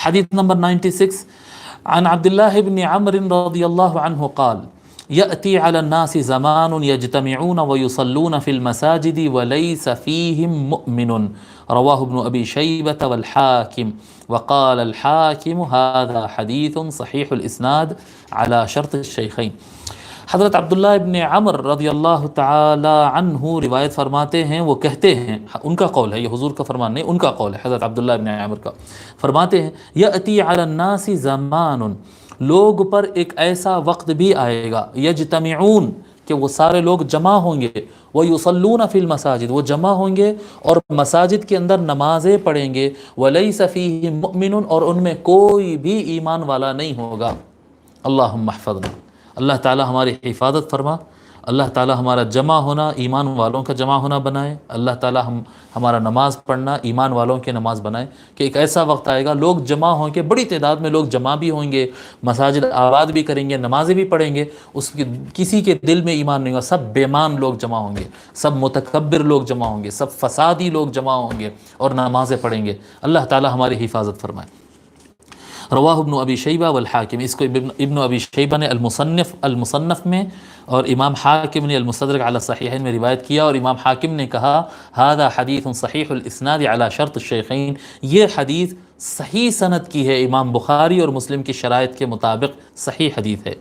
حدیث نمبر 96 عن عبد الله بن عمرو رضي الله عنه قال يأتي على الناس زمان يجتمعون ويصلون في المساجد وليس فيهم مؤمن رواه ابن أبي شيبة والحاكم وقال الحاكم هذا حديث صحيح الإسناد على شرط الشيخين. حضرت عبداللہ ابن عمر رضی اللہ تعالی عنہ روایت فرماتے ہیں، وہ کہتے ہیں، ان کا قول ہے، یہ حضور کا فرمان نہیں، ان کا قول ہے، حضرت عبداللہ ابن عمر کا، فرماتے ہیں یأتی علی الناس زمان، لوگ پر ایک ایسا وقت بھی آئے گا، یجتمعون، کہ وہ سارے لوگ جمع ہوں گے، وَيُصَلُّونَ فِي الْمَسَاجِدِ، وہ جمع ہوں گے اور مساجد کے اندر نمازیں پڑھیں گے، وَلَيْسَ فِيهِم مُؤْمِنٌ، اور ان میں کوئی بھی ایمان والا نہیں ہوگا. اللہم احفظنا، اللہ تعالی ہماری حفاظت فرما، اللہ تعالی ہمارا جمع ہونا ایمان والوں کا جمع ہونا بنائے، اللہ تعالی ہمارا نماز پڑھنا ایمان والوں کی نماز بنائے، کہ ایک ایسا وقت آئے گا لوگ جمع ہوں گے، بڑی تعداد میں لوگ جمع بھی ہوں گے، مساجد آباد بھی کریں گے، نمازیں بھی پڑھیں گے، کسی کے دل میں ایمان نہیں ہوگا، سب بیمان لوگ جمع ہوں گے، سب متکبر لوگ جمع ہوں گے، سب فسادی لوگ جمع ہوں گے اور نمازیں پڑھیں گے. اللہ تعالی ہماری حفاظت فرمائے. رواہ ابن ابی شیبہ والحاکم، اس کو ابن ابی شیبہ نے المصنف میں اور امام حاکم نے المستدرک علی الصحیحین میں روایت کیا، اور امام حاکم نے کہا ھذا حدیث صحیح الاسناد علی شرط الشیخین، یہ حدیث صحیح سند کی ہے، امام بخاری اور مسلم کی شرائط کے مطابق صحیح حدیث ہے.